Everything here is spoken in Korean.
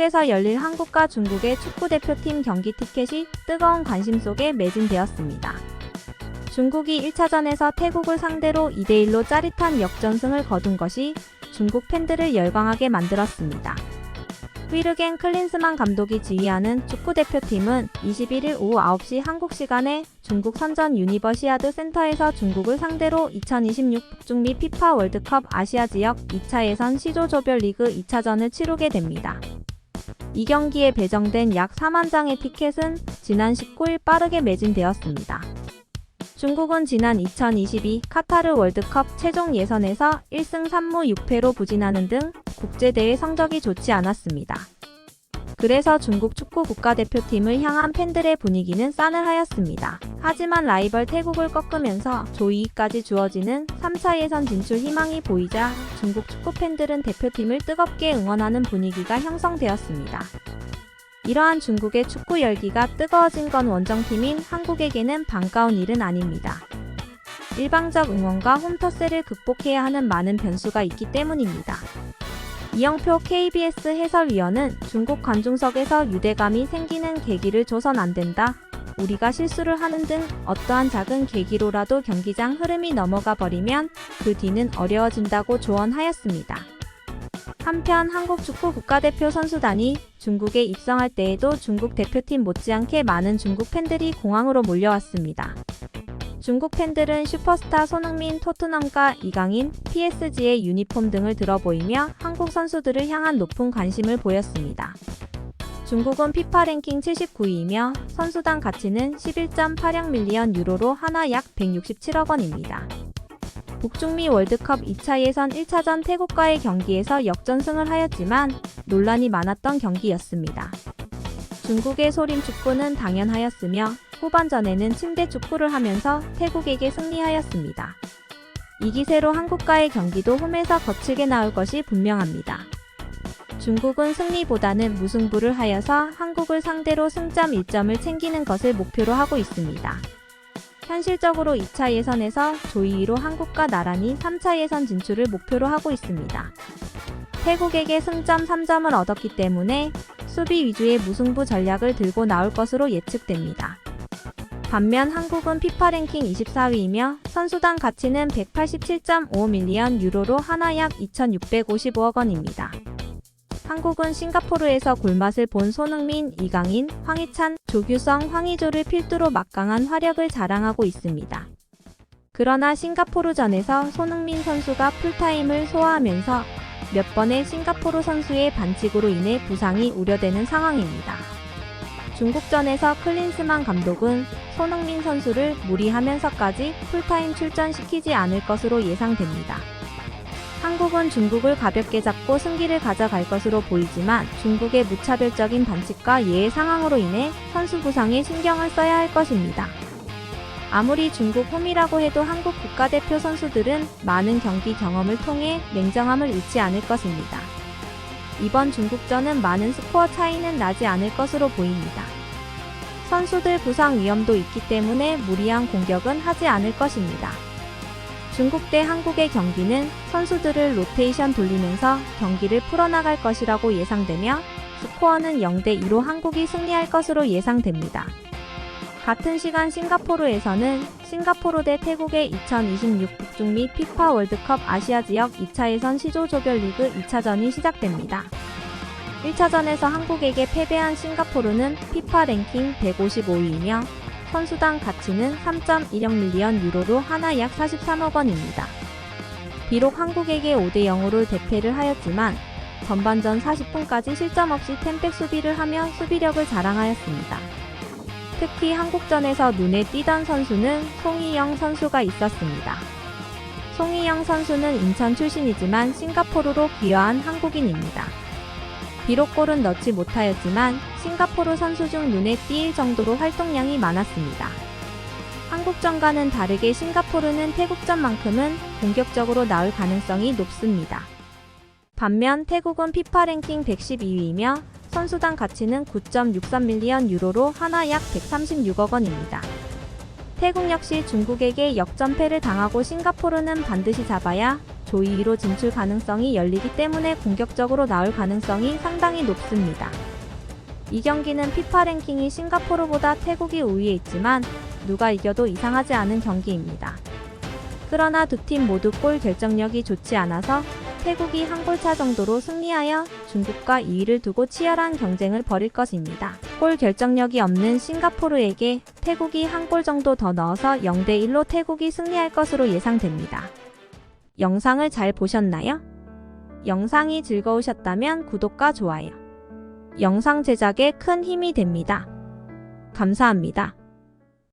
태국에서 열릴 한국과 중국의 축구대표팀 경기 티켓이 뜨거운 관심 속에 매진되었습니다. 중국이 1차전에서 태국을 상대로 2대1로 짜릿한 역전승을 거둔 것이 중국 팬들을 열광하게 만들었습니다. 휘르겐 클린스만 감독이 지휘하는 축구대표팀은 21일 오후 9시 한국 시간에 중국 선전 유니버시아드 센터에서 중국을 상대로 2026 북중미 피파 월드컵 아시아 지역 2차 예선 C조 조별리그 2차전을 치르게 됩니다. 이 경기에 배정된 약 4만 장의 티켓은 지난 19일 빠르게 매진되었습니다. 중국은 지난 2022 카타르 월드컵 최종 예선에서 1승 3무 6패로 부진하는 등 국제대회 성적이 좋지 않았습니다. 그래서 중국 축구 국가대표팀을 향한 팬들의 분위기는 싸늘하였습니다. 하지만 라이벌 태국을 꺾으면서 조 2위까지 주어지는 3차 예선 진출 희망이 보이자 중국 축구 팬들은 대표팀을 뜨겁게 응원하는 분위기가 형성되었습니다. 이러한 중국의 축구 열기가 뜨거워진 건 원정팀인 한국에게는 반가운 일은 아닙니다. 일방적 응원과 홈터세를 극복해야 하는 많은 변수가 있기 때문입니다. 이영표 KBS 해설위원은 중국 관중석에서 유대감이 생기는 계기를 줘선 안 된다. 우리가 실수를 하는 등 어떠한 작은 계기로라도 경기장 흐름이 넘어가 버리면 그 뒤는 어려워진다고 조언하였습니다. 한편 한국 축구 국가대표 선수단이 중국에 입성할 때에도 중국 대표팀 못지않게 많은 중국 팬들이 공항으로 몰려왔습니다. 중국 팬들은 슈퍼스타 손흥민 토트넘과 이강인, PSG의 유니폼 등을 들어보이며 한국 선수들을 향한 높은 관심을 보였습니다. 중국은 피파 랭킹 79위이며 선수단 가치는 11.86 밀리언 유로로 하나 약 167억 원입니다. 북중미 월드컵 2차 예선 1차전 태국과의 경기에서 역전승을 하였지만 논란이 많았던 경기였습니다. 중국의 소림 축구는 당연하였으며 후반전에는 침대 축구를 하면서 태국에게 승리하였습니다. 이 기세로 한국과의 경기도 홈에서 거칠게 나올 것이 분명합니다. 중국은 승리보다는 무승부를 하여서 한국을 상대로 승점 1점을 챙기는 것을 목표로 하고 있습니다. 현실적으로 2차 예선에서 조 2위로 한국과 나란히 3차 예선 진출을 목표로 하고 있습니다. 태국에게 승점 3점을 얻었기 때문에 수비 위주의 무승부 전략을 들고 나올 것으로 예측됩니다. 반면 한국은 피파 랭킹 24위이며 선수단 가치는 187.5 밀리언 유로로 하나 약 2,655억 원입니다. 한국은 싱가포르에서 골맛을 본 손흥민, 이강인, 황희찬, 조규성, 황의조를 필두로 막강한 화력을 자랑하고 있습니다. 그러나 싱가포르전에서 손흥민 선수가 풀타임을 소화하면서 몇 번의 싱가포르 선수의 반칙으로 인해 부상이 우려되는 상황입니다. 중국전에서 클린스만 감독은 손흥민 선수를 무리하면서까지 풀타임 출전시키지 않을 것으로 예상됩니다. 한국은 중국을 가볍게 잡고 승기를 가져갈 것으로 보이지만 중국의 무차별적인 반칙과 예외 상황으로 인해 선수 부상에 신경을 써야 할 것입니다. 아무리 중국 홈이라고 해도 한국 국가대표 선수들은 많은 경기 경험을 통해 냉정함을 잃지 않을 것입니다. 이번 중국전은 많은 스코어 차이는 나지 않을 것으로 보입니다. 선수들 부상 위험도 있기 때문에 무리한 공격은 하지 않을 것입니다. 중국 대 한국의 경기는 선수들을 로테이션 돌리면서 경기를 풀어나갈 것이라고 예상되며 스코어는 0대2로 한국이 승리할 것으로 예상됩니다. 같은 시간 싱가포르에서는 싱가포르 대 태국의 2026 북중미 피파 월드컵 아시아 지역 2차 예선 C조 조별리그 2차전이 시작됩니다. 1차전에서 한국에게 패배한 싱가포르는 피파 랭킹 155위이며 선수단 가치는 3.16 밀리언 유로로 하나 약 43억 원입니다. 비록 한국에게 5대0으로 대패를 하였지만 전반전 40분까지 실점 없이 템백 수비를 하며 수비력을 자랑하였습니다. 특히 한국전에서 눈에 띄던 선수는 송희영 선수가 있었습니다. 송희영 선수는 인천 출신이지만 싱가포르로 귀화한 한국인입니다. 비록 골은 넣지 못하였지만 싱가포르 선수 중 눈에 띄일 정도로 활동량이 많았습니다. 한국전과는 다르게 싱가포르는 태국전만큼은 공격적으로 나올 가능성이 높습니다. 반면 태국은 피파 랭킹 112위이며 선수단 가치는 9.63 밀리언 유로로 하나 약 136억 원입니다. 태국 역시 중국에게 역전패를 당하고 싱가포르는 반드시 잡아야 조 2위로 진출 가능성이 열리기 때문에 공격적으로 나올 가능성이 상당히 높습니다. 이 경기는 피파 랭킹이 싱가포르보다 태국이 우위에 있지만 누가 이겨도 이상하지 않은 경기입니다. 그러나 두 팀 모두 골 결정력이 좋지 않아서 태국이 한 골차 정도로 승리하여 중국과 2위를 두고 치열한 경쟁을 벌일 것입니다. 골 결정력이 없는 싱가포르에게 태국이 한 골 정도 더 넣어서 0대1로 태국이 승리할 것으로 예상됩니다. 영상을 잘 보셨나요? 영상이 즐거우셨다면 구독과 좋아요, 영상 제작에 큰 힘이 됩니다. 감사합니다.